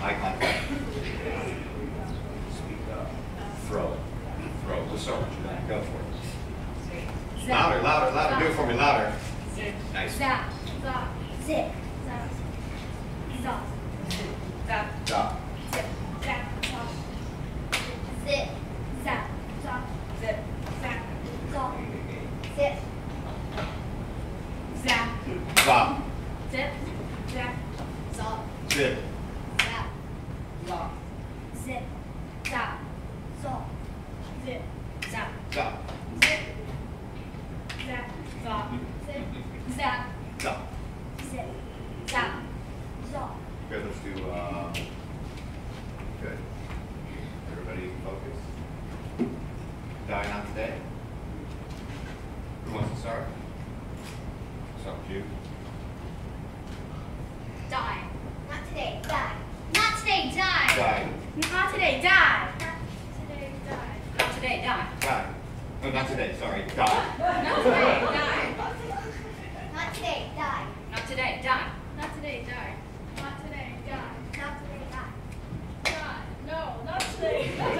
Eye contact. Speak up. Throw it. Throw it. We'll start with you. Go for it. Louder, louder, louder. Do it for me, louder. Nice. Zap. Zap. Zip. Zap. Zap. Zap. Stop. Zip. Zap. Zap. Zip. Zap. Zap. Zip. Zap. Zap. Zip. Zap. Stop. Zip. Zap. Zap. Zip. Zap. Zap. Zip. Zap. Zap. Zip. Zap. Stop. Zip. Zap. Zap. Zip. Zap. Stop. Zip. Zap. Zap. Good, let's do, good. Everybody focus. Die not today. Who wants to start? Start with you. Die. Not today. Die. Not today. Die. Die. Not today. Die. Not today. Die. Not today. Die. Die. No, not today, sorry. Die. Not today. Die. Not today. Die. Not today. Die. Not today. Die. Not today. Die. Not today. Die. Die. No. Not today. Not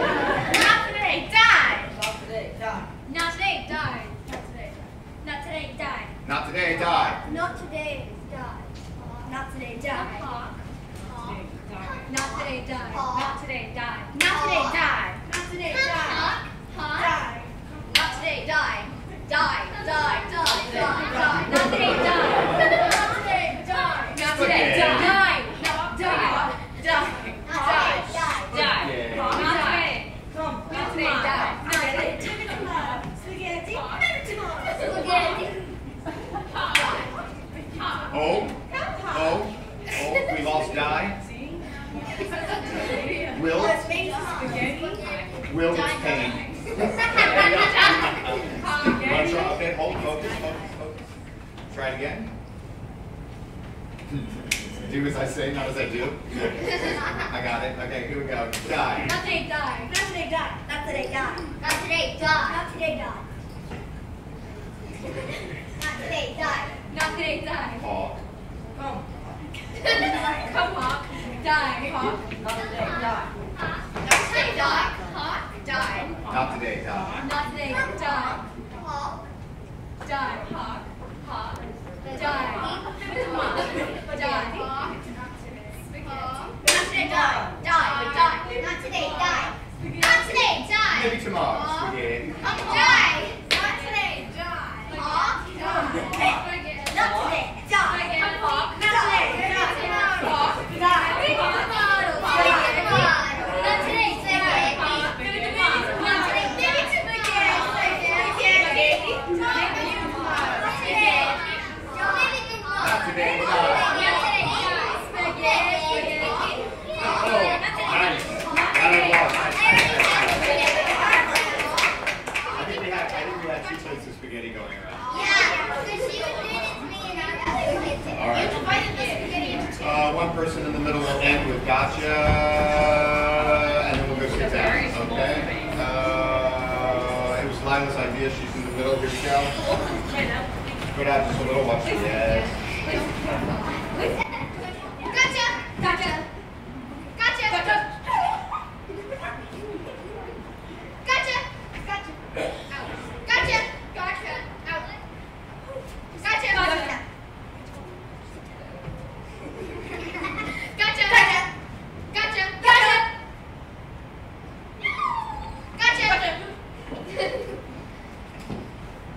today. Die. Not today. Die. Not today. Die. Not today. Die. Not today, die. Not today. Die. Not today. Die. Not today. Die. Not today. Die. Not today. Die. Not today. Die. Die. Not today. Die. Die. Die. Die. Die. Not today. Die. Not today. Die. Not today. Die. Not die. Die. Die. Die. Die. Not today. Not today. Die. Spaghetti. Spaghetti. Oh. Oh. Oh. We lost die. Will. Will is pain. Okay, hold, focus, focus, focus. Try it again. Do as I say, not as I do. I got it. Okay, here we go. Die. Not today. Die. Not today. Die. Not today. Die. Not today. Die. Not today. Die. Not today. Die. Not today. Die. Hawk. Come. Come, Hawk. Die. Hawk. Not today. Die. Not today. Die. Hawk. Die. Not today, die. Not today. Die. Hawk. Die. Hawk. Hawk. Die. Hawk. Die. Hawk. Not today. Die. Die. Die. Not today. Die. Not today. Die. Maybe tomorrow. Spaghetti. Die. Not today. Die. Hawk. Die. Not today. Die. Hawk. Not today. Hawk. Die. Not today. Not today, die. Oh, nice. That was lost. I think we had two plates of spaghetti going around. All right. One person in the middle will end with gotcha, and then we'll go sit down. Okay. It was Lila's idea. She's in the middle. Here we go. Go down just a little. Watch the yes. Gotcha! Gotcha! Gotcha! Gotcha! Gotcha! Gotcha! Out. Gotcha! Gotcha! Out. Gotcha! Gotcha! Gotcha! Gotcha! Gotcha! Gotcha!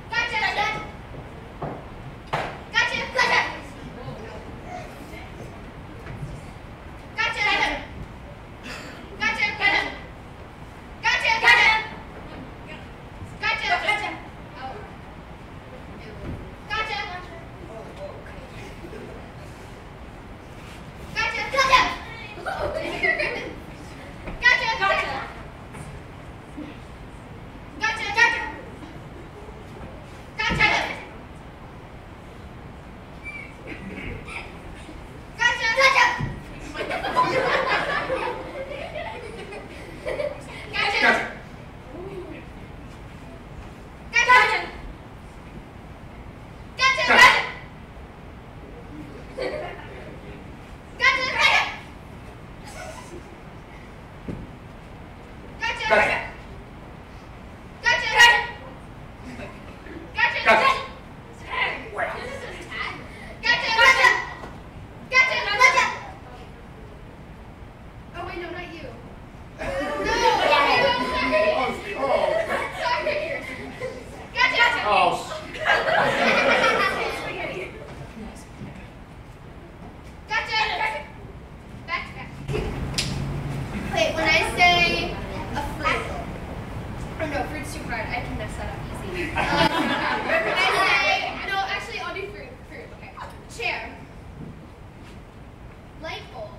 Gotcha! Gotcha! Gotcha! Gotcha. Gotcha. Gotcha. Gotcha. Gotcha. Oh wait, no, not you. No. Sorry. Gotcha. Oh. Gotcha. Back. Wait, when I say a fruit. Oh no, fruit's too hard. I can mess that up easy. When I say, no, actually, I'll do fruit. Okay. Chair. Light bulb.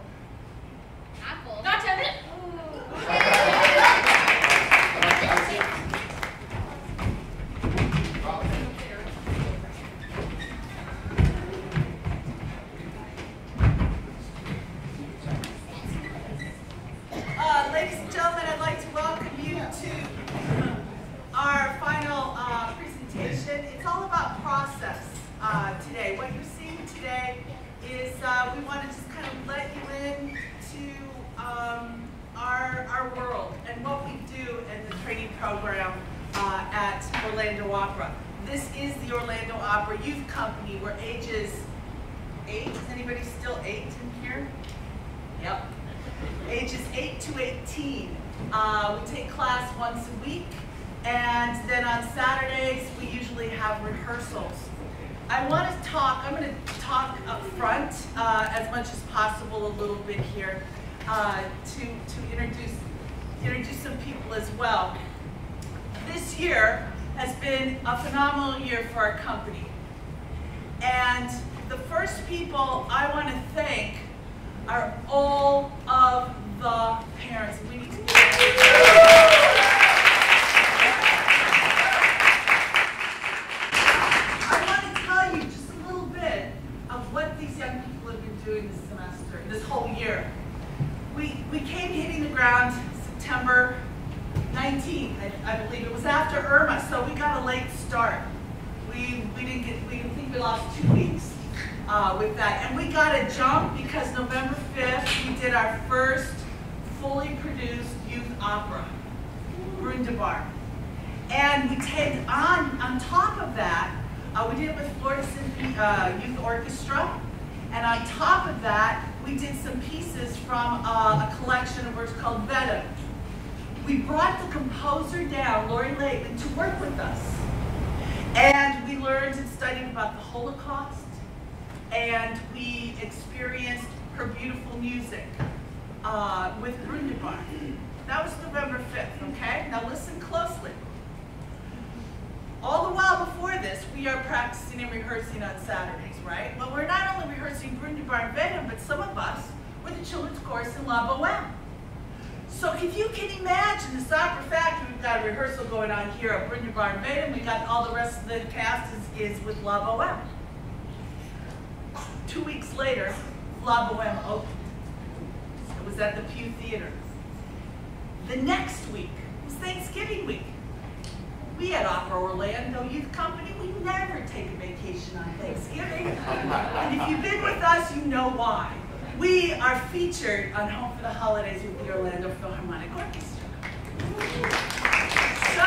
Apple. Gotcha. Ladies and gentlemen, I'd like to welcome you to our final presentation. It's all about process today. What you're seeing today is we want to just kind of let you into our world and what we do in the training program at Orlando Opera. This is the Orlando Opera Youth Company. We're ages 8. Is anybody still 8 in here? Yep. Ages 8 to 18. We take class once a week, and then on Saturdays we usually have rehearsals. I'm going to talk up front as much as possible a little bit here to introduce some people as well. This year has been a phenomenal year for our company. And the first people I want to thank are all of the parents. We need to I want to tell you just a little bit of what these young people have been doing this semester, this whole year. We came hitting the ground September 19th, I believe. It was after Irma, so we got a late start. We think we lost 2 weeks. With that, and we got a jump because November 5th we did our first fully produced youth opera, Brundabar, and we take on top of that we did it with Florida Symphony Youth Orchestra, and on top of that we did some pieces from a collection of works called Venom. We brought the composer down, Lori Laitman, to work with us, and we learned and studied about the Holocaust. And we experienced her beautiful music with Brundabar. That was November 5th, okay? Now listen closely. All the while before this, we are practicing and rehearsing on Saturdays, right? Well, we're not only rehearsing Brundabar and Venom, but some of us were the children's chorus in La Boheme. So if you can imagine this opera factory, we've got a rehearsal going on here at Brundabar and Venom, we got all the rest of the cast is with La Boheme. 2 weeks later, La Boheme opened. It was at the Pew Theater. The next week was Thanksgiving week. We at Opera Orlando Youth Company, we never take a vacation on Thanksgiving. And if you've been with us, you know why. We are featured on Home for the Holidays with the Orlando Philharmonic Orchestra. So,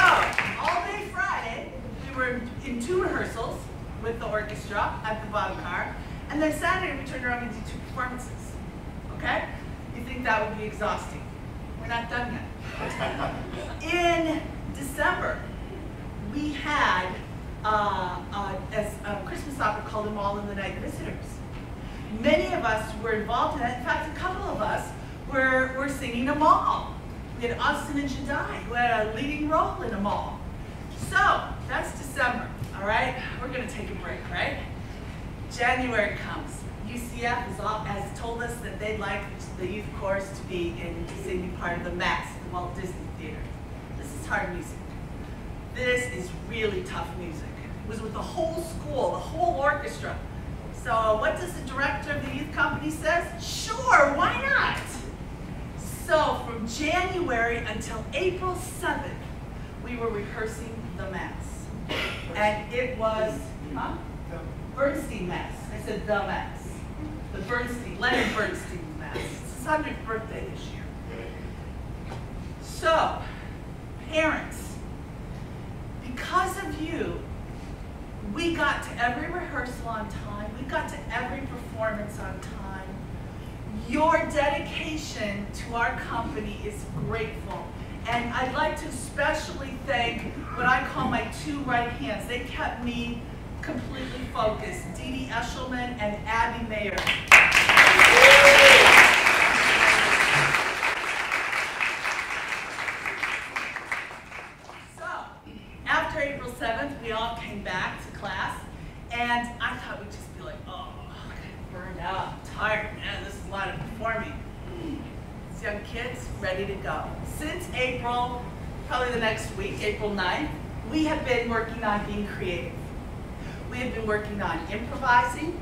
all day Friday, we were in 2 rehearsals with the orchestra at the bottom car. And then Saturday, we turned around and did 2 performances, okay? You think that would be exhausting? We're not done yet. In December, we had a Christmas opera called Them All in the Night Visitors. Many of us were involved in that. In fact, a couple of us were singing them all. We had Austin and Jadai, who had a leading role in them all. So, that's December, all right? We're going to take a break, right? January comes. UCF has told us that they'd like the youth chorus to be singing part of the Mass, the Walt Disney Theater. This is hard music. This is really tough music. It was with the whole school, the whole orchestra. So what does the director of the youth company says? Sure, why not? So from January until April 7th, we were rehearsing the Mass. And it was, Bernstein Mass. I said the Mass. The Leonard Bernstein Mass. It's his 100th birthday this year. So, Your dedication to our company is grateful. And I'd like to especially thank what I call my two right hands. They kept me completely focused. Dee Dee Eshelman and Abby Mayer. So, after April 7th, we all came back to class, and I thought we'd just be like, oh, I'm burned out, tired, man, this is a lot of performing. These young kids, ready to go. Since April, probably the next week, April 9th, we have been working on being creative. We have been working on improvising.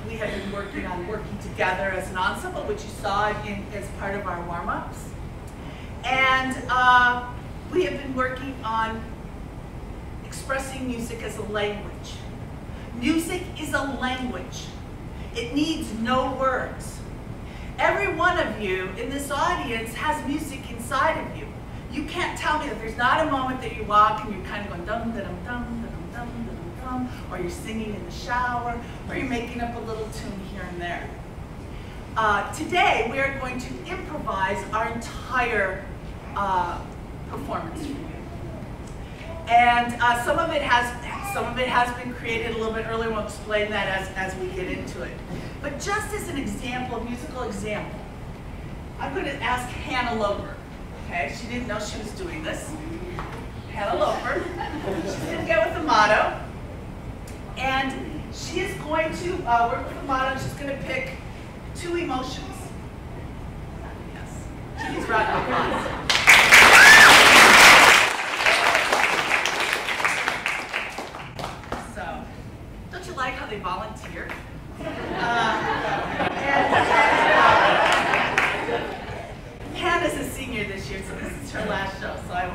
We have been working on working together as an ensemble, which you saw as part of our warm-ups. And we have been working on expressing music as a language. Music is a language. It needs no words. Every one of you in this audience has music inside of you. You can't tell me that there's not a moment that you walk and you're kind of going dum dum dum dum dum dum dum, or you're singing in the shower, or you're making up a little tune here and there. Today we are going to improvise our entire performance for you. And some of it has been created a little bit earlier. We'll explain that as we get into it. But just as an example, a musical example, I'm going to ask Hannah Loper. Okay, she didn't know she was doing this. Hannah Loper. She's going to get with the motto, and she is going to work with the motto. She's going to pick two emotions. Yes, she needs round of applause. So, don't you like how they volunteer? Hannah's a senior this year, so this is her last show. So I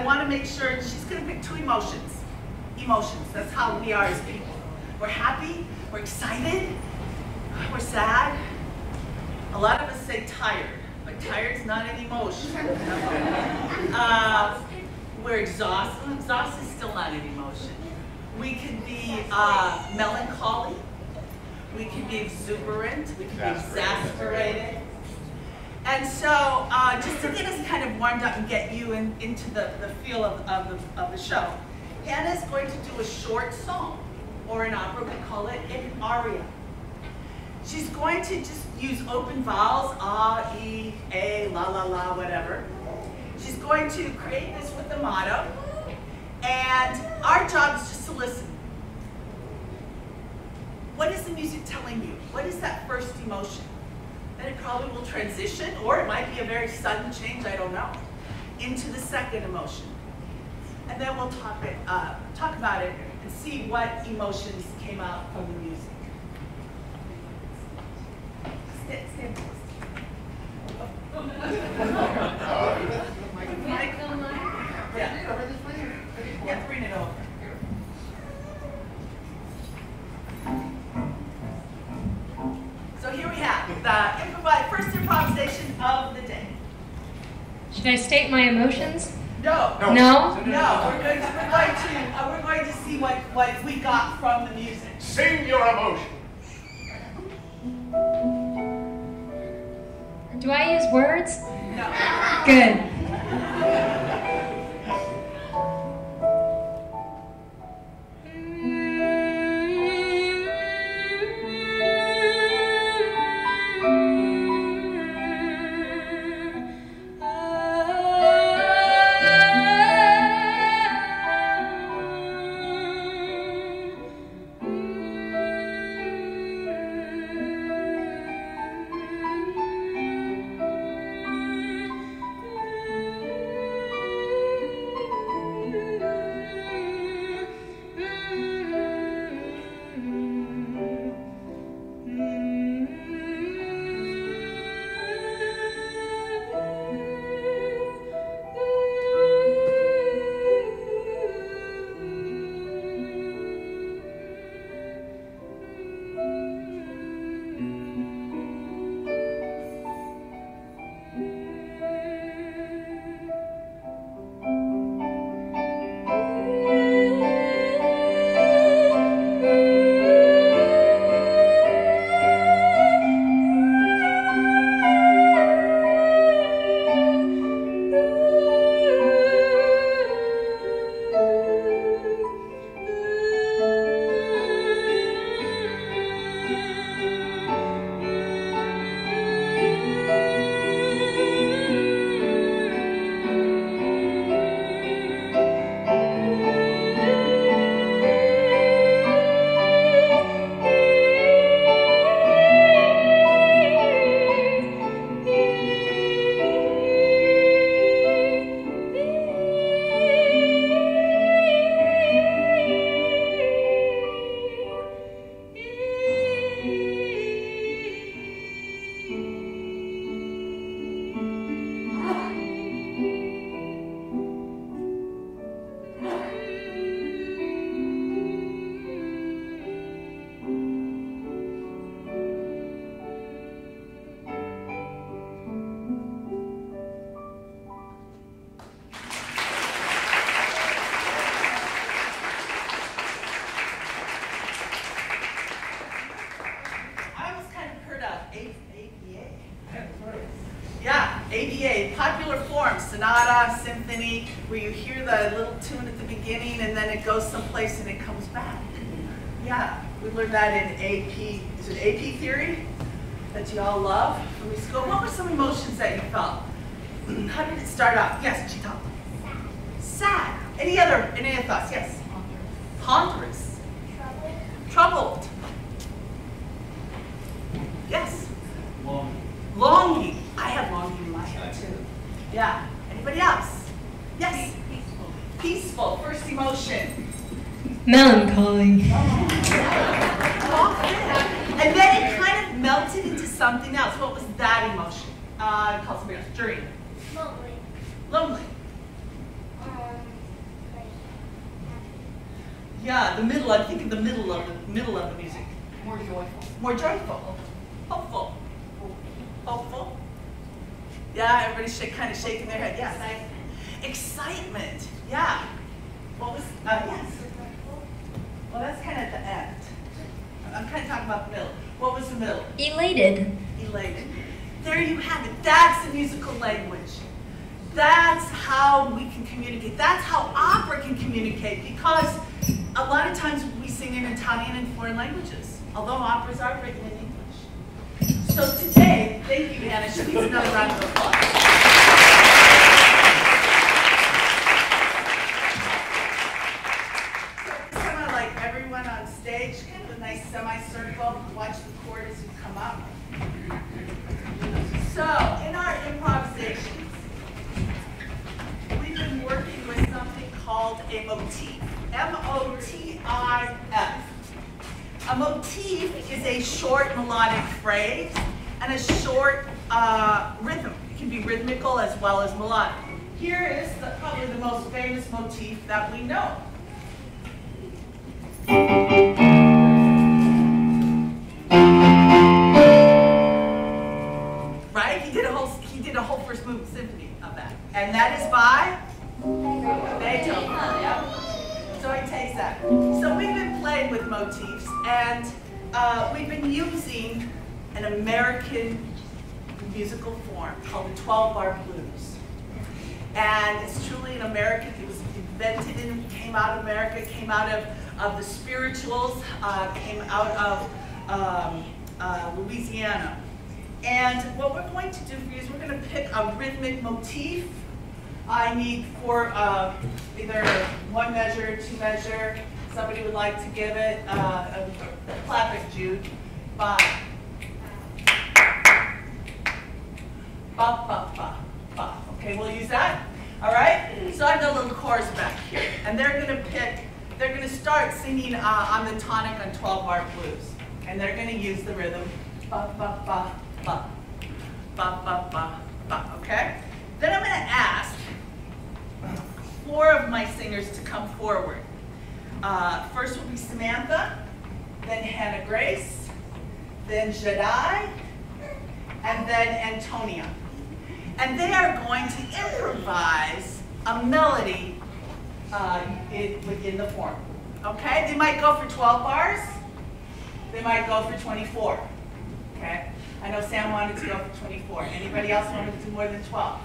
want to make sure she's going to pick two emotions. Emotions. That's how we are as people. We're happy. We're excited. We're sad. A lot of us say tired, but tired's not an emotion. We're exhausted. Exhausted is still not an emotion. We can be melancholy. We can be exuberant. We can be exasperated. And so, just to get us kind of warmed up and get you into the feel of the show, Hannah's going to do a short song, or in opera we call it an aria. She's going to just use open vowels, ah, e, a, la, la, la, whatever. She's going to create this with the motto, and our job is just to listen. What is the music telling you? What is that first emotion? Then it probably will transition, or it might be a very sudden change, I don't know, into the second emotion. And then we'll talk about it and see what emotions came out from the music. Stand close. Yeah, bring it over. So here we have the first improvisation of the day. Should I state my emotions? No. No? No. We're going to see what we got from the music. Sing your emotion. Do I use words? No. Good. Yeah, ABA, popular form, sonata, symphony, where you hear the little tune at the beginning and then it goes someplace and it comes back. Yeah, we learned that in AP, is it AP theory that you all love from your school? What were some emotions that you felt? How did it start out? Yes, Chita. Sad. Any other thoughts? Yes. Ponderous. Troubled. Yes. Longing. I have longing in my head too. Yeah. Anybody else? Yes. Peaceful. Peaceful. First emotion. Melancholy. And then it kind of melted into something else. What was that emotion? Call somebody else. Jury. Lonely. Lonely. Yeah, the middle. I think in the middle of the music. More joyful. More joyful. Hopeful. Hopeful. Yeah, everybody's kind of shaking their head. Yes. Excitement. Yeah. What was? Yes. Well, that's kind of at the end. I'm kind of talking about the middle. What was the middle? Elated. Elated. There you have it. That's the musical language. That's how we can communicate. That's how opera can communicate, because a lot of times we sing in Italian and foreign languages, although operas are written in English. So today, thank you, Hannah. She needs another round of applause. So this time I like everyone on stage, kind of a nice semicircle. Watch the chord as you come up. So in our improvisations, we've been working with something called a motif. M-O-T-I-F. A motif is a short melodic phrase and a short rhythm. It can be rhythmical as well as melodic. Here is probably the most famous motif that we know. Right? He did a whole first movement symphony of that. And that is by Beethoven. Yep. So he takes that. So we've been playing with motifs, and we've been using an American musical form called the 12-bar blues. And it's truly an American, it was invented and came out of America, it came out of the spirituals, came out of Louisiana. And what we're going to do for you is we're going to pick a rhythmic motif. I need for either one measure, two measure. Somebody would like to give it a clap it, Jude. Ba. Ba, ba, ba, ba. Okay, we'll use that. All right? So I've got a little chorus back here. And they're going to start singing on the tonic on 12-bar blues. And they're going to use the rhythm. Ba, ba, ba, ba. Ba, ba, ba, ba. Okay? Then I'm going to ask 4 of my singers to come forward. First will be Samantha, then Hannah Grace, then Jedi, and then Antonia. And they are going to improvise a melody within the form. Okay? They might go for 12 bars. They might go for 24. Okay? I know Sam wanted to go for 24. Anybody else want to do more than 12?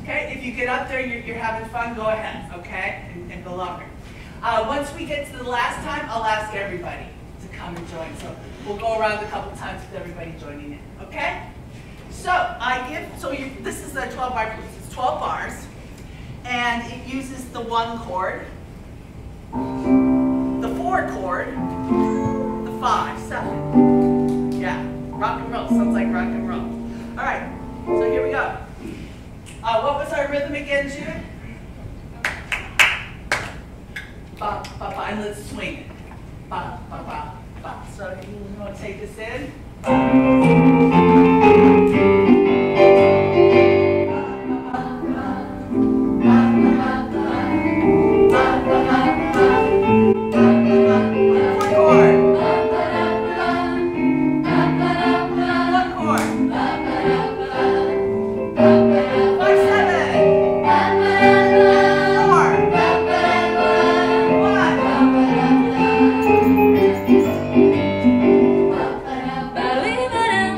Okay, if you get up there, you're having fun, go ahead, okay, and go longer. Once we get to the last time, I'll ask everybody to come and join. So we'll go around a couple times with everybody joining in, okay? So this is the 12-bar blues. It's 12 bars, and it uses the 1 chord, the 4 chord, the 5, 7. Yeah, rock and roll, sounds like rock and roll. All right, so here we go. What was our rhythm again, Jude? Ba, ba, ba, and let's swing it. Ba, ba, ba, ba. So you want to take this in? Ba-dee-ba-dum.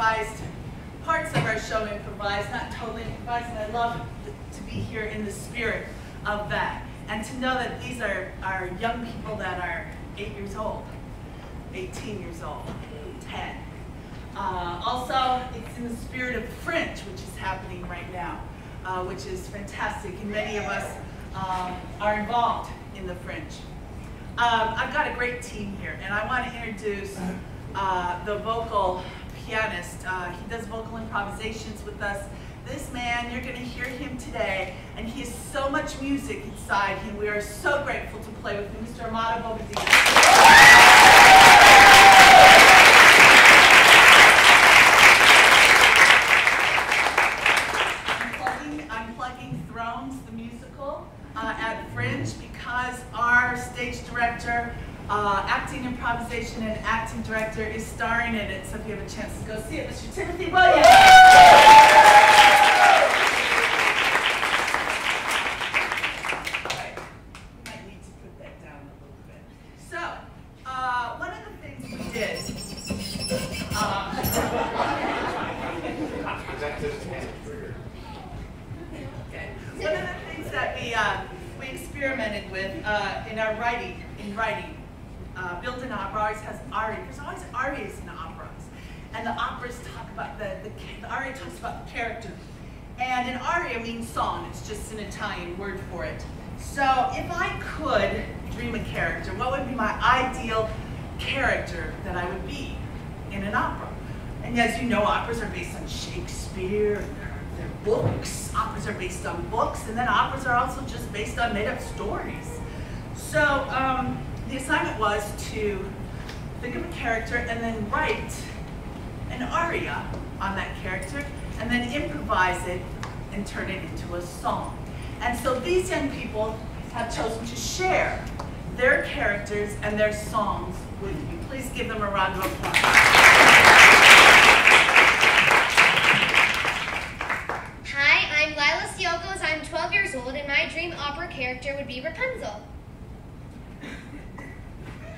improvised, parts of our show improvised, not totally improvised, and I love to be here in the spirit of that. And to know that these are young people that are 8 years old, 18 years old, 10. Also, it's in the spirit of Fringe, which is happening right now, which is fantastic, and many of us are involved in the Fringe. I've got a great team here, and I want to introduce the vocal pianist. He does vocal improvisations with us. This man, you're going to hear him today, and he has so much music inside him. We are so grateful to play with him, Mr. Amado Bobadilla. At Fringe because our stage director, acting improvisation and acting director is starring in it. So if you have a chance to go see it, Mr. Timothy Williams. Right. We might need to put that down a little bit. So one of the things we did. Okay. One of the things that we experimented with in our writing, Build an Opera always has aria. There's always arias in operas, and the operas talk about the aria talks about the character, and an aria means song. It's just an Italian word for it. So if I could dream a character, what would be my ideal character that I would be in an opera? And as you know, operas are based on Shakespeare. They're books. Operas are based on books, and then operas are also just based on made-up stories. So the assignment was to think of a character and then write an aria on that character, and then improvise it and turn it into a song. And so these young people have chosen to share their characters and their songs with you. Please give them a round of applause. I'm Lila Siokos. I'm 12 years old, and my dream opera character would be Rapunzel.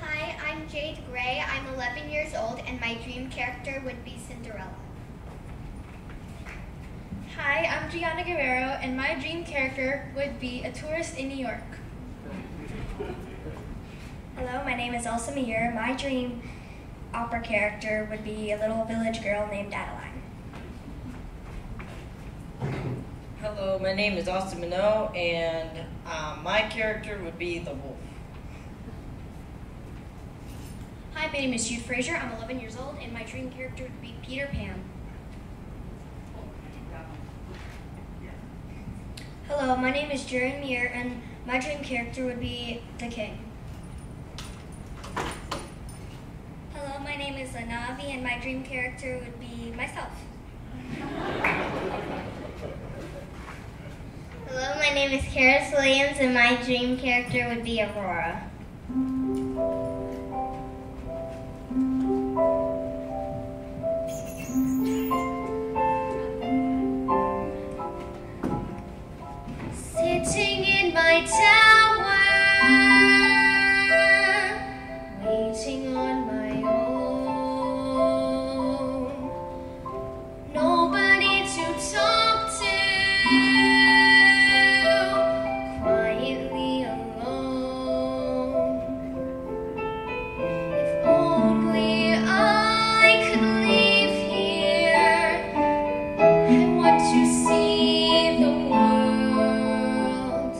Hi, I'm Jade Gray. I'm 11 years old, and my dream character would be Cinderella. Hi, I'm Gianna Guerrero, and my dream character would be a tourist in New York. Hello, my name is Elsa Meir. My dream opera character would be a little village girl named Adeline. Hello, my name is Austin Minot, and my character would be the wolf. Hi, my name is Jude Frazier. I'm 11 years old, and my dream character would be Peter Pan. Hello, my name is Jerry Meir, and my dream character would be the king. Hello, my name is Lanavi, and my dream character would be myself. Hello, my name is Karis Williams, and my dream character would be Aurora. Sitting in my tower, waiting on my own. Nobody to talk to, quietly alone. If only I could leave here. I want to see the world.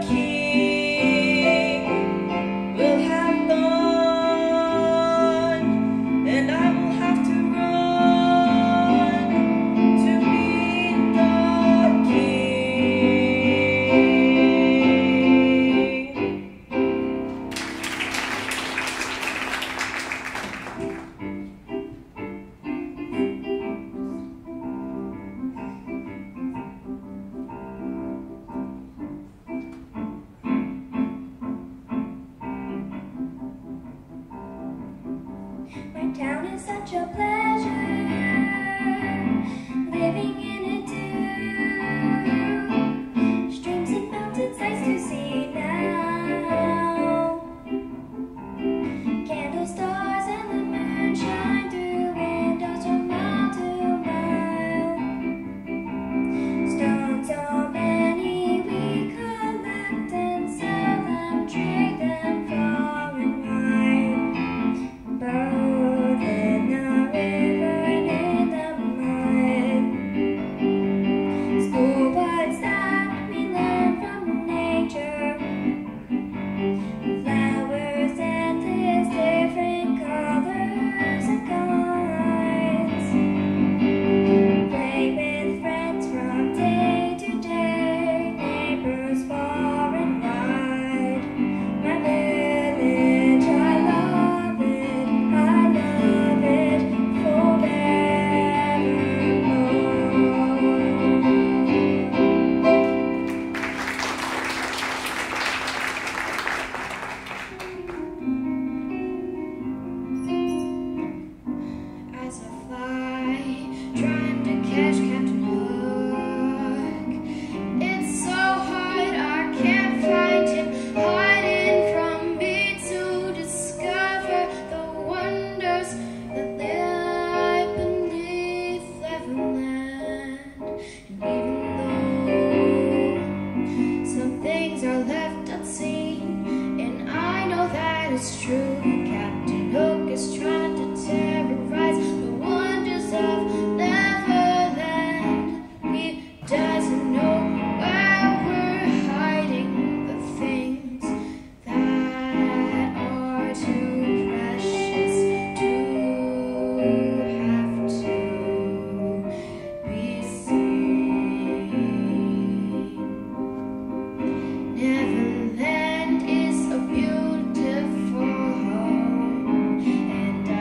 king will have gone, and I will have to run to meet the king. My town is such a pleasure, living in it too. Streams and mountains nice to see now. Candle stars and the moon shine through windows from mile to mile. Stones so many we collect and sell them, trade them far and wide. Both in the river and in the mud. School buds that we learn from nature. Flowers endless, different colors and kinds. Play with friends from day to day, neighbors far and wide. My village, I love it forevermore. As a fly trying to catch Captain Hook, it's so hard I can't find him, hiding from me to discover the wonders that lie beneath Neverland. And even though some things are left unseen, and I know that it's true, Captain Hook is trying to terrorize the wonders of Neverland. He doesn't know where we're hiding the things that are too precious to have to be seen. Neverland is a beautiful home, and I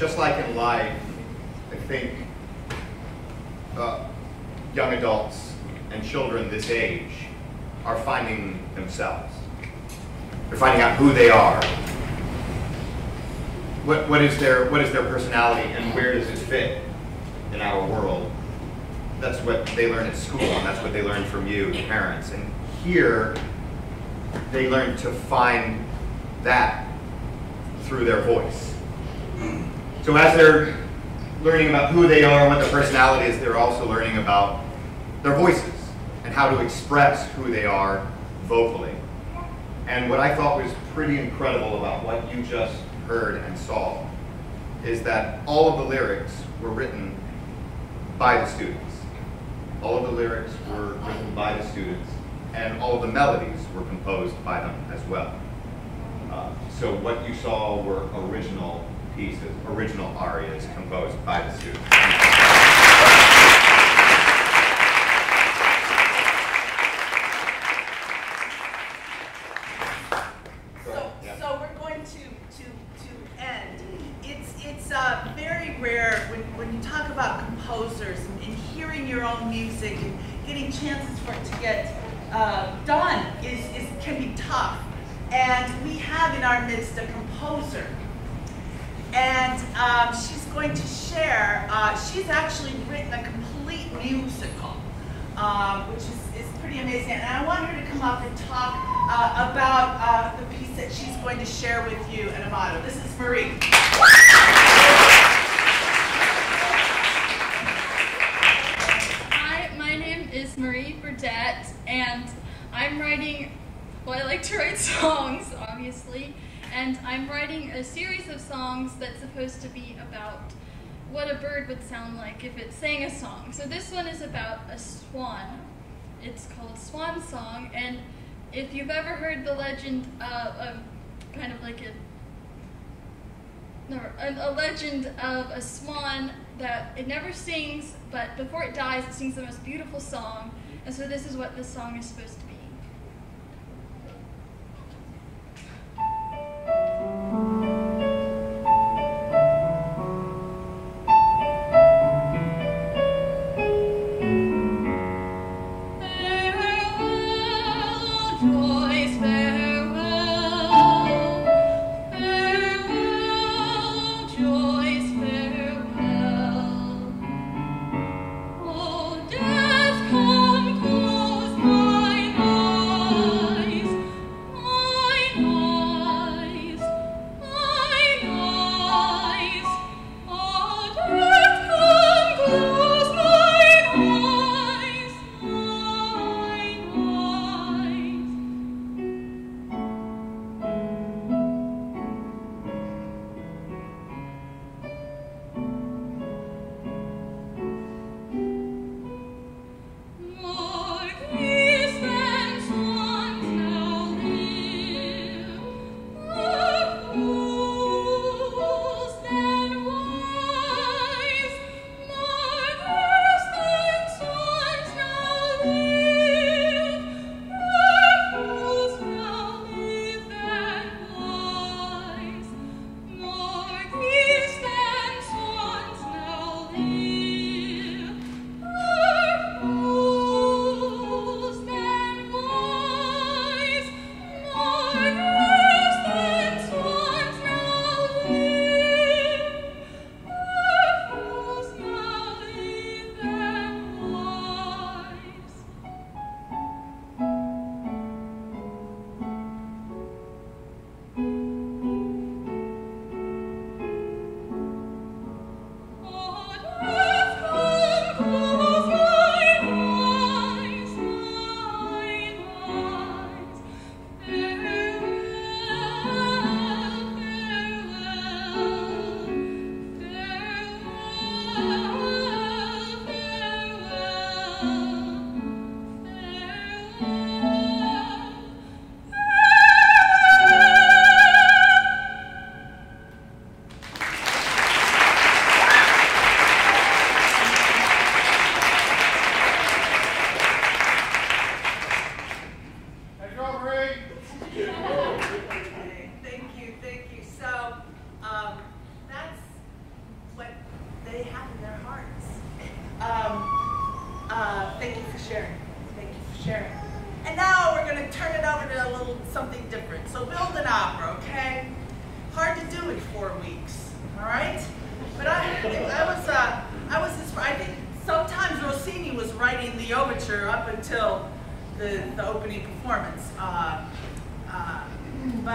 just like in life, I think young adults and children this age are finding themselves. They're finding out who they are. What is their personality, and where does it fit in our world? That's what they learn at school, and that's what they learn from you, the parents. And here, they learn to find that through their voice. So as they're learning about who they are and what their personality is, they're also learning about their voices and how to express who they are vocally. And what I thought was pretty incredible about what you just heard and saw is that all of the lyrics were written by the students. All of the lyrics were written by the students, and all of the melodies were composed by them as well. So what you saw were original pieces, original arias composed by the students. So we're going to end. It's very rare when you talk about composers and hearing your own music and getting chances for it to get done can be tough. And we have in our midst a composer. And she's going to share, she's actually written a complete musical, which is pretty amazing. And I want her to come up and talk about the piece that she's going to share with you in Amato. This is Marie. Hi, my name is Marie Burdette, and I'm writing, well, I like to write songs, obviously, and I'm writing a series of songs that's supposed to be about what a bird would sound like if it sang a song. So this one is about a swan. It's called Swan Song, and if you've ever heard the legend of kind of like a legend of a swan that it never sings, but before it dies, it sings the most beautiful song. And so this is what this song is supposed to be. Come close, my sharing. Thank you for sharing. And now we're going to turn it over to a little something different. So build an opera, okay? Hard to do in 4 weeks, all right? But I was inspired. I think sometimes Rossini was writing the overture up until the opening performance. But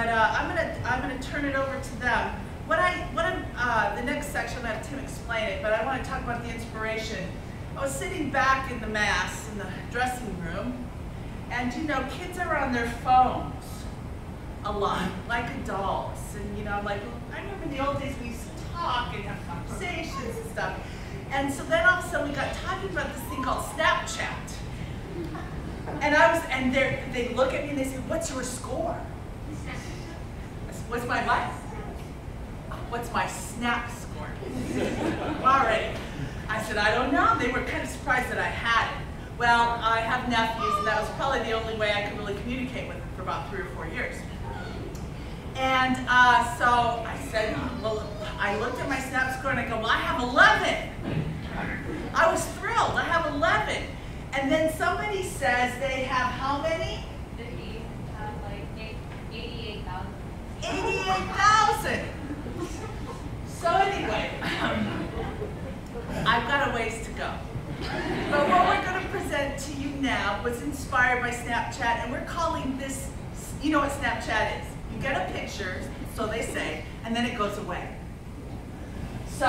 I'm gonna turn it over to them. The next section, I'm gonna have Tim explain it, but I want to talk about the inspiration. I was sitting back in the mass in the dressing room, and you know, kids are on their phones a lot, like adults. And you know, I'm like, well, I remember in the old days we used to talk and have conversations and stuff. And so then all of a sudden we got talking about this thing called Snapchat. And they look at me and they say, "What's your score?" What's my what? What's my Snap score? Already. I said, I don't know. They were kind of surprised that I had it. Well, I have nephews, and that was probably the only way I could really communicate with them for about 3 or 4 years. And so I said, well, I looked at my Snap score and I go, well, I have 11. I was thrilled. I have 11. And then somebody says they have how many? They have like 88,000. 88,000. So anyway, I've got a ways to go. But what we're going to present to you now was inspired by Snapchat, and we're calling this, you know what Snapchat is. You get a picture, so they say, and then it goes away. So,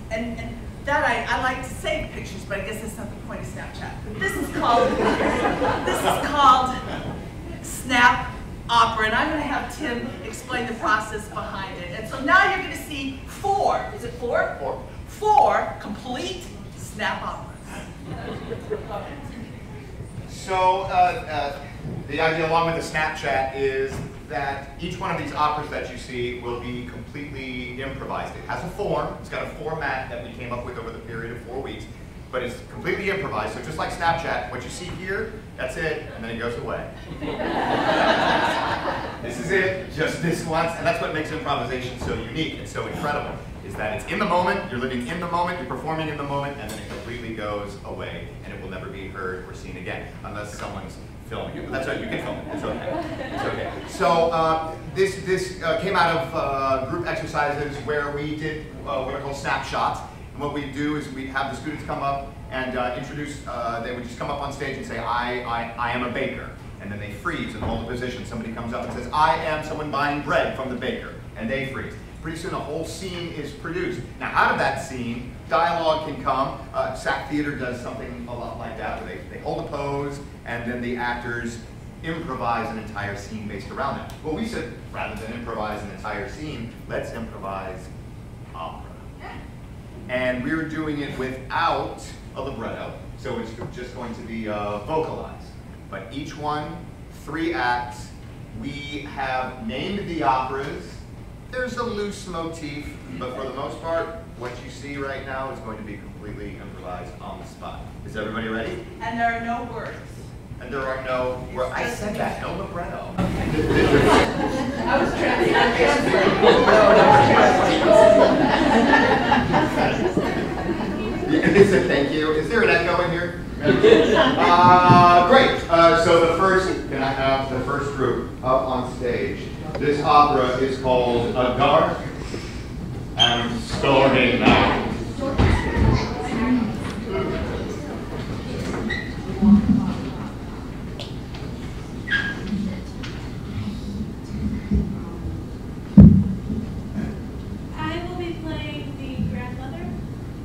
and that I like to save pictures, but I guess that's not the point of Snapchat. But this is called Snap Opera, and I'm going to have Tim explain the process behind it. And so now you're going to see 4, is it 4? 4. 4 complete Snap Operas. So the idea along with the Snapchat is that each one of these operas that you see will be completely improvised. It has a form, it's got a format that we came up with over the period of 4 weeks, but it's completely improvised. So just like Snapchat, what you see here, that's it, and then it goes away. This is it, just this once, and that's what makes improvisation so unique and so incredible, is that it's in the moment, you're living in the moment, you're performing in the moment, and then it completely goes away, and it will never be heard or seen again, unless someone's filming it. But that's right, you can film it, it's okay. It's okay. So this came out of group exercises where we did what are called snapshots. And what we do is we have the students come up and introduce, they would just come up on stage and say, I am a baker. And then they freeze and hold a position. Somebody comes up and says, I am someone buying bread from the baker. And they freeze. Pretty soon a whole scene is produced. Now out of that scene, dialogue can come. SAK Theater does something a lot like that, where they hold a pose and then the actors improvise an entire scene based around that. Well, we said, rather than improvise an entire scene, let's improvise opera. And we're doing it without a libretto, so it's just going to be vocalized. But each one, 3 acts. We have named the operas. There's a loose motif, but for the most part, what you see right now is going to be completely improvised on the spot. Is everybody ready? And there are no words. And there are no words. I said that, no libretto. I was trying Thank you. Is there an echo in here? Great. So the first, can I have the first group up on stage? This opera is called A Dark and Stormy Night.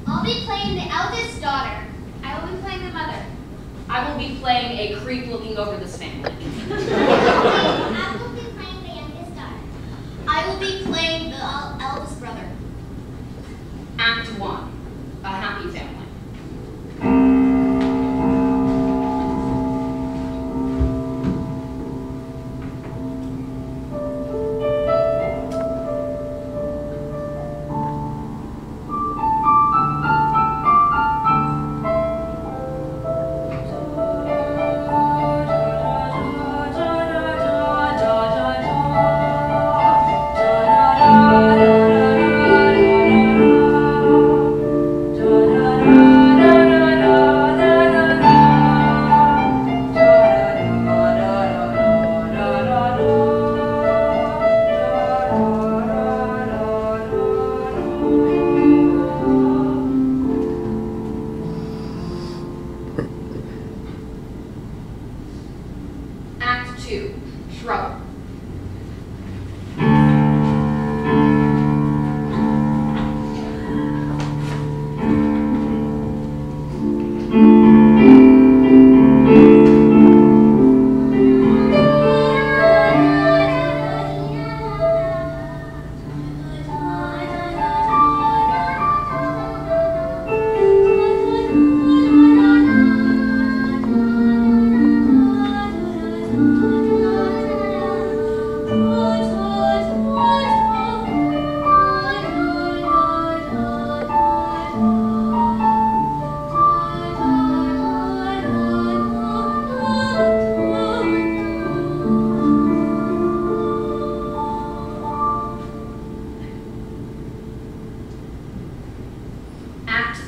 I'll be playing the eldest daughter. I will be playing the mother. I will be playing a creep looking over this family. I will be playing the youngest daughter. I will be playing the eldest brother. Act 1, a happy family. Da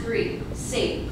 3, saved.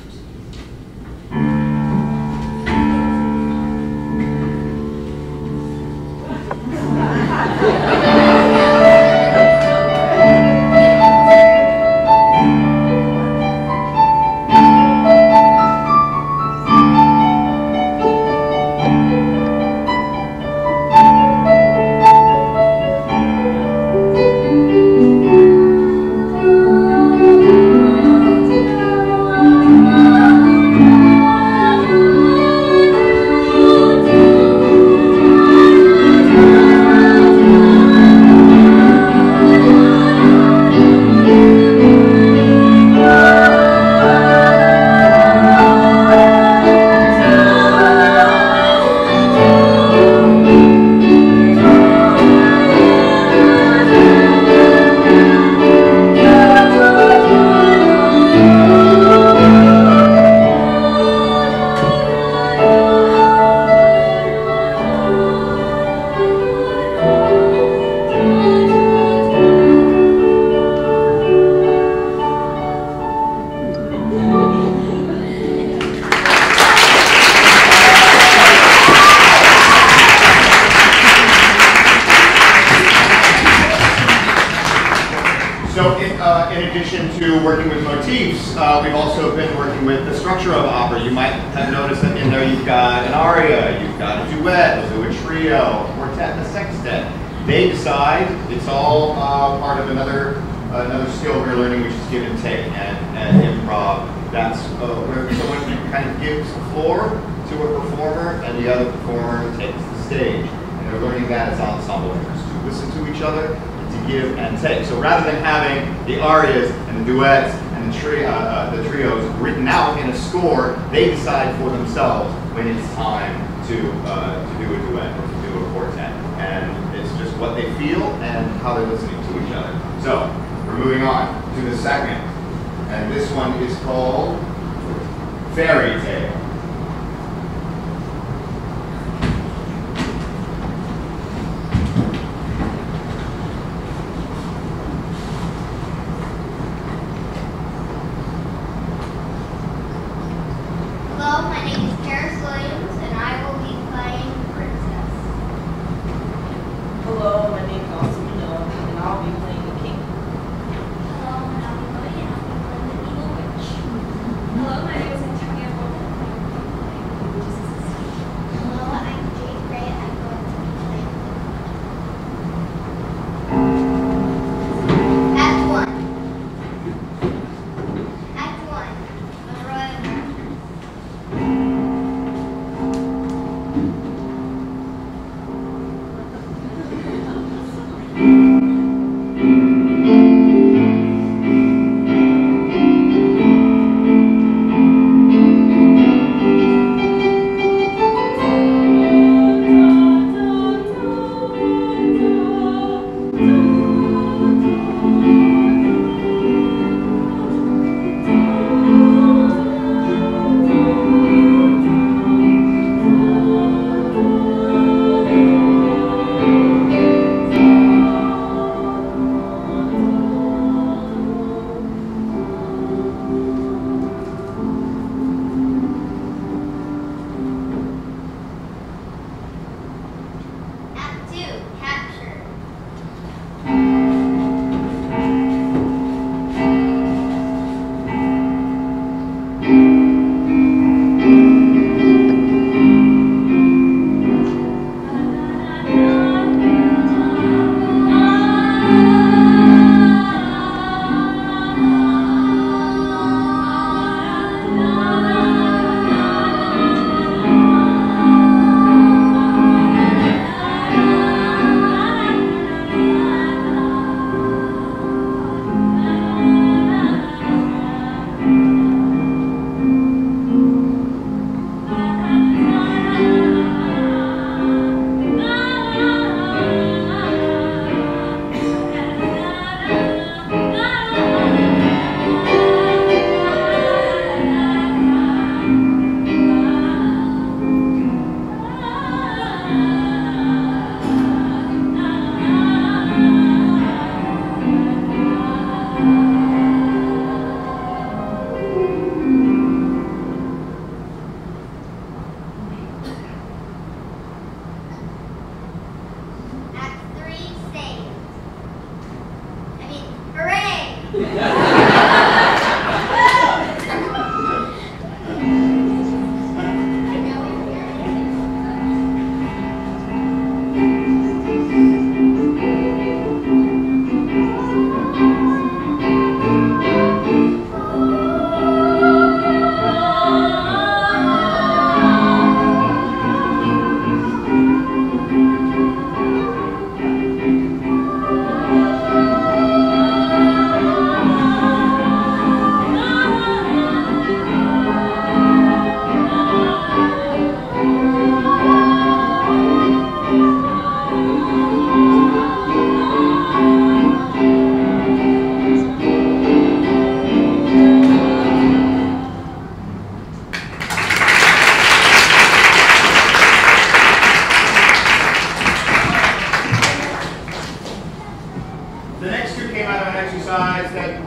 So in addition to working with motifs, we've also been working with the structure of opera. You might have noticed that in there you've got an aria, you've got a duet, we'll do a trio, a quartet, and a sextet. They decide. It's all part of another skill we're learning, which is give and take and improv. That's where someone kind of gives the floor to a performer and the other performer takes the stage. And they're learning that as ensemble members to listen to each other, to give and take. So rather than having the arias and the duets and the trios written out in a score, they decide for themselves when it's time to do a duet or to do a quartet. And it's just what they feel and how they're listening to each other. So we're moving on to the second. And this one is called Fairy Tale. Hello, my name is Paris Williams, and I will be playing the princess. Hello, my name is Austin Minogue, and I'll be playing the king. Hello, I'm Abby Lloyd, and I'll be playing the evil witch. Hello, my name is Antonia Bowman.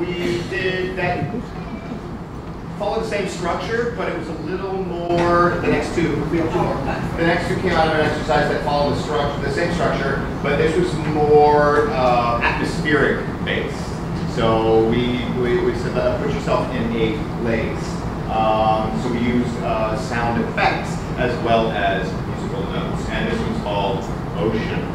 we did that, followed the same structure, but it was a little more, the next two. The next two came out of an exercise that followed the same structure, but this was more atmospheric based. So we said, put yourself in a place. So we used sound effects as well as musical notes, and this one's called Ocean.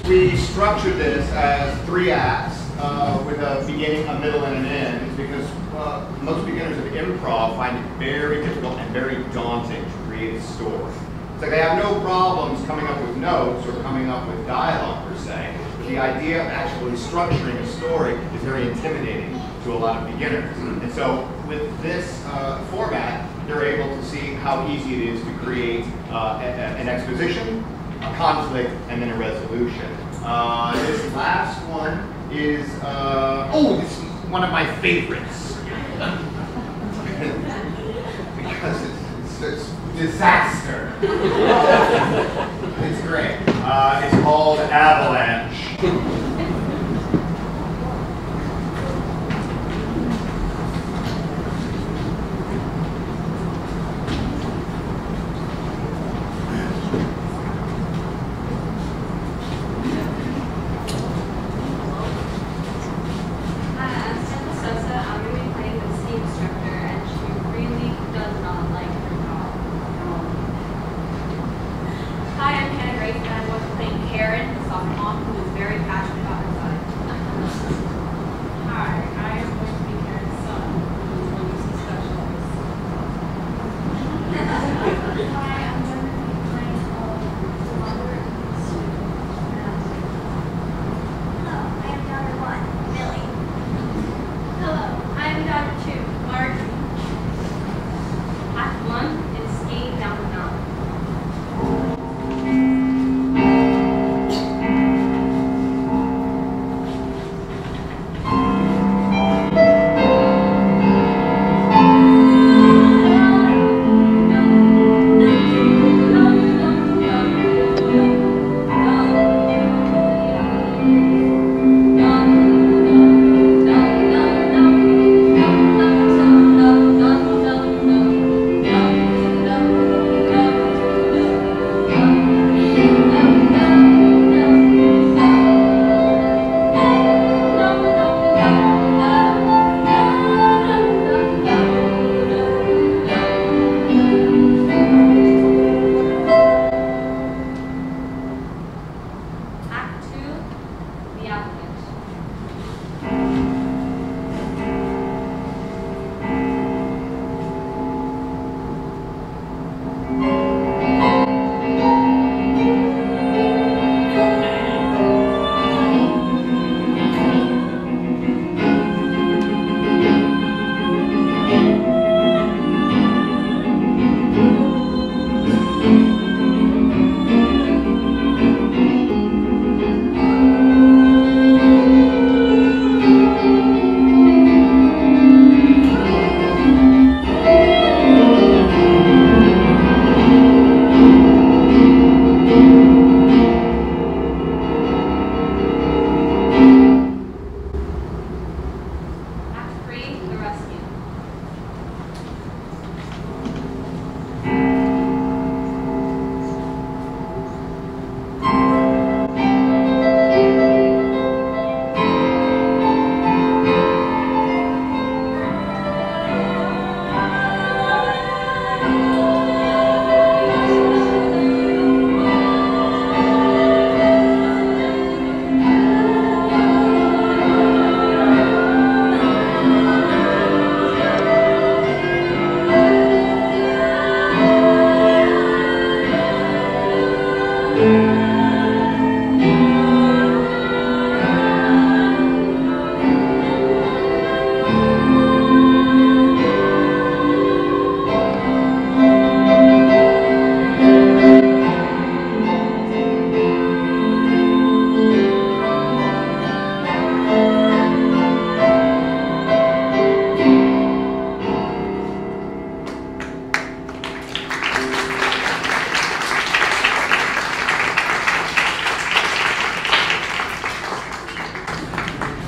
We structured this as 3 acts with a beginning, a middle, and an end, is because most beginners of improv find it very difficult and very daunting to create a story. It's like they have no problems coming up with notes or coming up with dialogue per se, but the idea of actually structuring a story is very intimidating to a lot of beginners. And so with this format, they're able to see how easy it is to create an exposition, a conflict, and then a resolution. This last one is, this is one of my favorites. Because it's disaster. It's great. It's called Avalanche.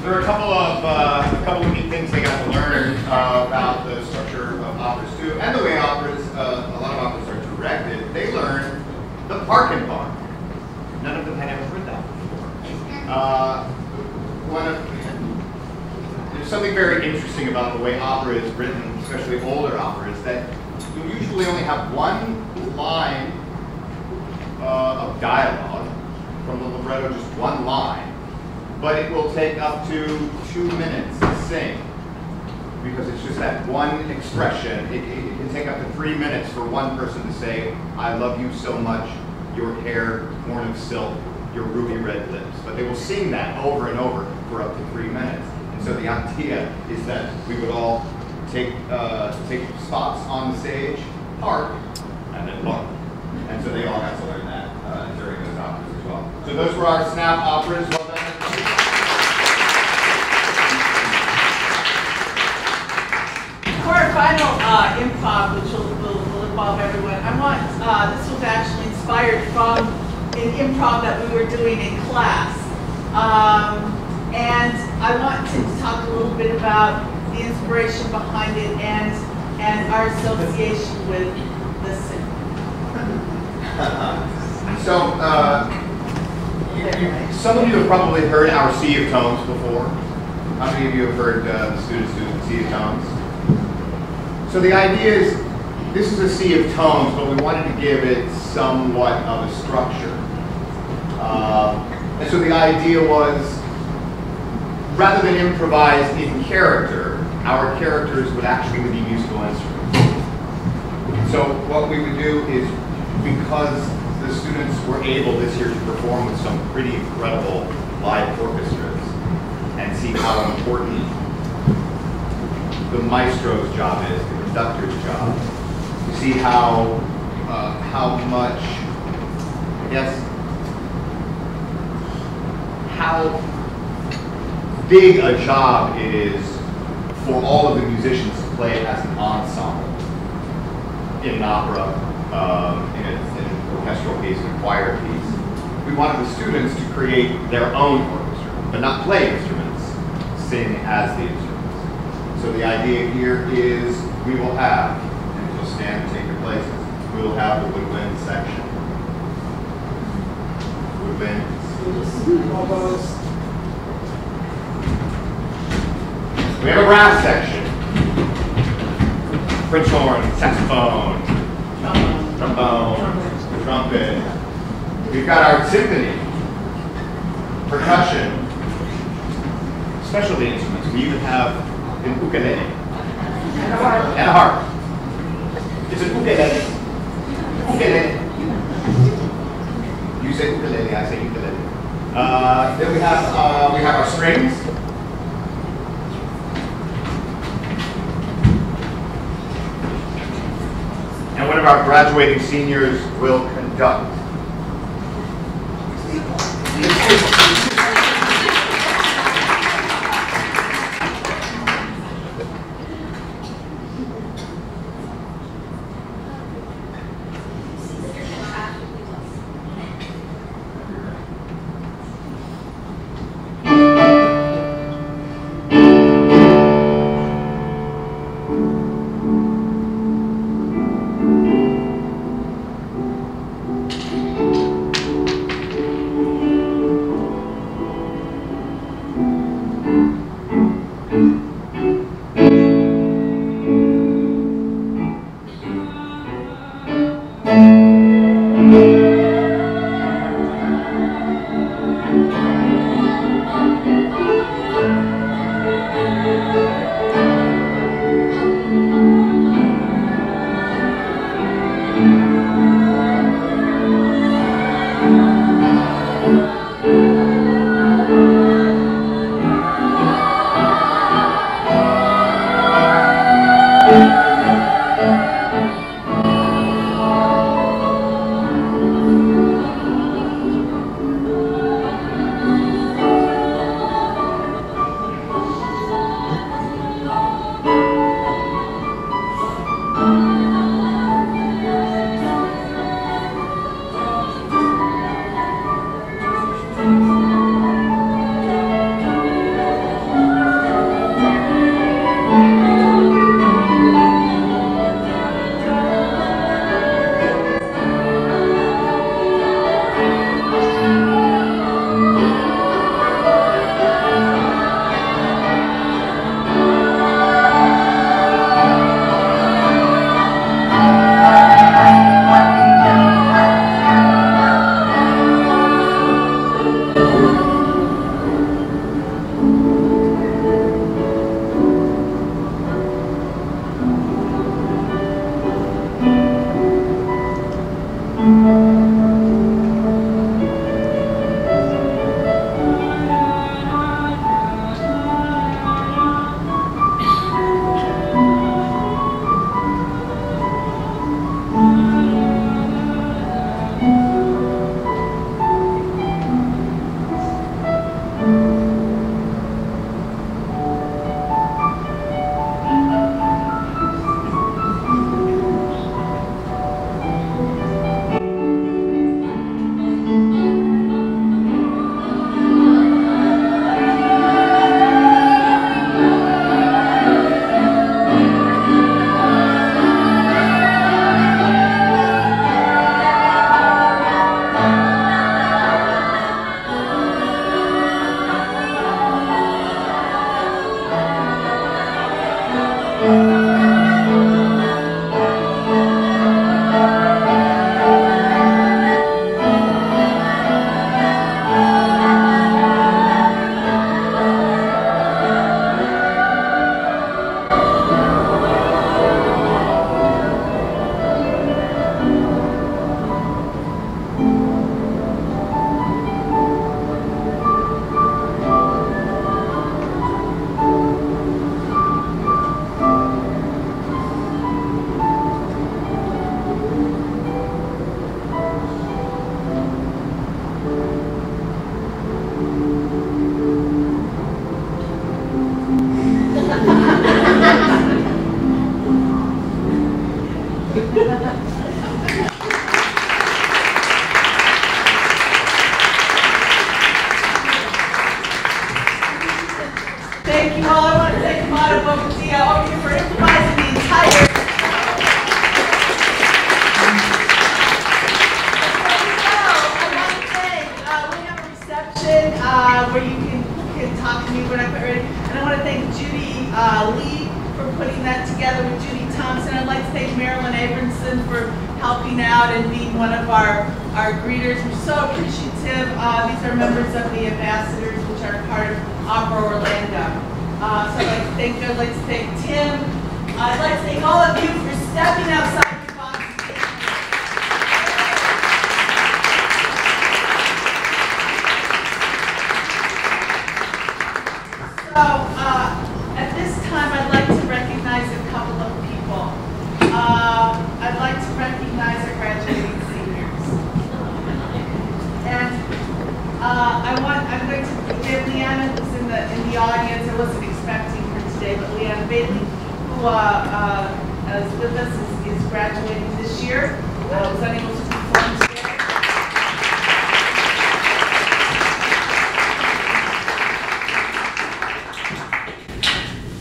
There are a couple of neat things they got to learn about the structure of operas too, and the way operas, a lot of operas are directed. They learned the park and bark. None of them had ever heard that before. There's something very interesting about the way opera is written, especially older operas, that you usually only have one line of dialogue from the libretto, just one line. But it will take up to 2 minutes to sing because it's just that one expression. It can take up to 3 minutes for one person to say, "I love you so much, your hair torn of silk, your ruby red lips." But they will sing that over and over for up to 3 minutes. And so the idea is that we would all take spots on the stage, park, and then bark. And so they all got to learn that during those operas as well. So those were our snap operas. Well done. For our final improv, which will involve everyone, I want this was actually inspired from an improv that we were doing in class. And I want to talk a little bit about the inspiration behind it and our association with the city. So, some of you have probably heard our Sea of Tones before. How many of you have heard the students do the Sea of Tones? So the idea is, this is a sea of tones, but we wanted to give it somewhat of a structure. And so the idea was, rather than improvise in character, our characters would actually be musical instruments. So what we would do is, because the students were able this year to perform with some pretty incredible live orchestras and see how important the maestro's job is, the conductor's job. You see how much, I guess, how big a job it is for all of the musicians to play as an ensemble in an opera, in an orchestral piece, in a choir piece. We wanted the students to create their own orchestra, but not play instruments, sing as the instruments. So the idea here is we will have, and you'll stand and take your places, we will have the woodwind section. Woodwind. We have a brass section. French horn, saxophone, trombone, trumpet. We've got our symphony, percussion, specialty instruments. We even have an ukulele and a harp. It's an ukulele. Ukulele. You say ukulele, I say ukulele. Then we have our strings. And one of our graduating seniors will conduct. where you can talk to me when I'm ready. And I want to thank Judy Lee for putting that together with Judy Thompson. I'd like to thank Marilyn Abramson for helping out and being one of our greeters. We're so appreciative. These are members of the ambassadors, which are part of Opera Orlando. So I'd like to thank Tim. I'd like to thank all of you for stepping outside your box. So at this time, I'd like to recognize a couple of people. I'd like to recognize our graduating seniors. And I'm going to give Leanna, who's in the audience. I wasn't expecting her today, but Leanna Bailey, who is with us, is graduating this year. Was unable to perform today.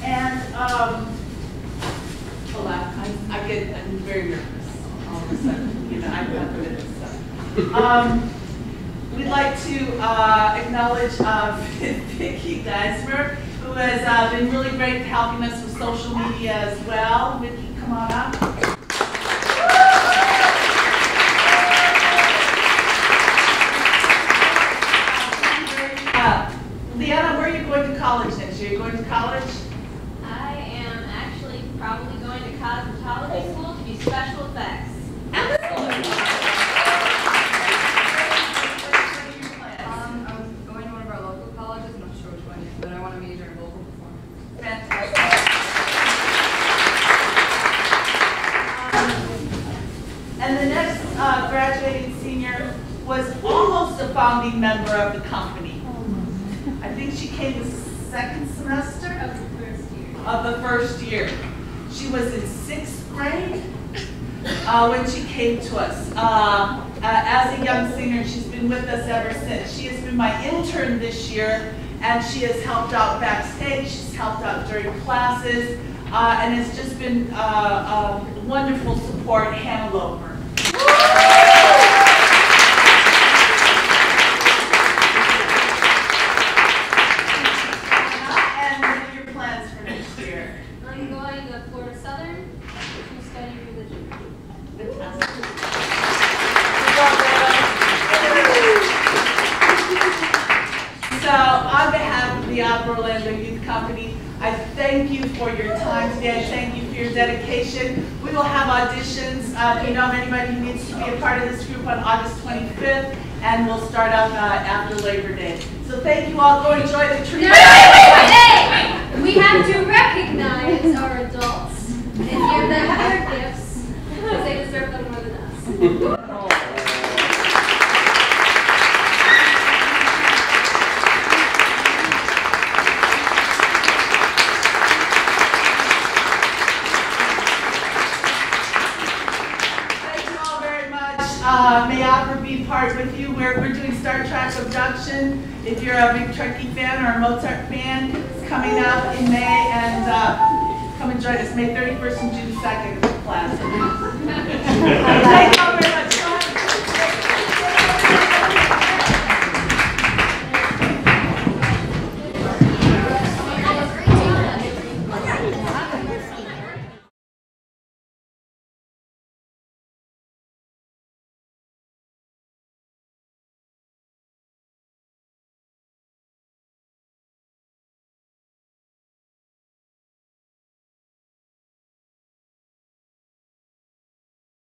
And hold on, I'm very nervous all of a sudden. You know, I'm not good at this stuff. We'd like to acknowledge Vicki Geismer, who has been really great helping us with social media as well. Vicki, come on up. Leanna, where are you going to college next year? Are you going to college? I am actually probably going to cosmetology school to do special effects. I'm going to one of our local colleges. I'm not sure which one yet, but I want to major in vocal performance. Fantastic. And the next graduating senior was almost a founding member of the company. I think she came the second semester of the first year. She was in 6th grade when she came to us. As a young singer, she's been with us ever since. She has been my intern this year, and she has helped out backstage. She's helped out during classes, and has just been wonderful support. Hannah Loper. And what are your plans for next year? I'm going to Florida Southern to study religion. So, on behalf of the Opera Orlando Youth Company, I thank you for your time today. I thank you for your dedication. We will have auditions. If you know of anybody who needs to be a part of this group on August 25th, and we'll start up after Labor Day. So thank you all. Go enjoy the tree. Hey! We have to recognize our adults and give them their gifts because they deserve them more than us. May opera be part with you. We're doing Star Trek Abduction. If you're a big Trekkie fan or a Mozart fan, it's coming up in May, and come and join us May 31st and June 2nd class.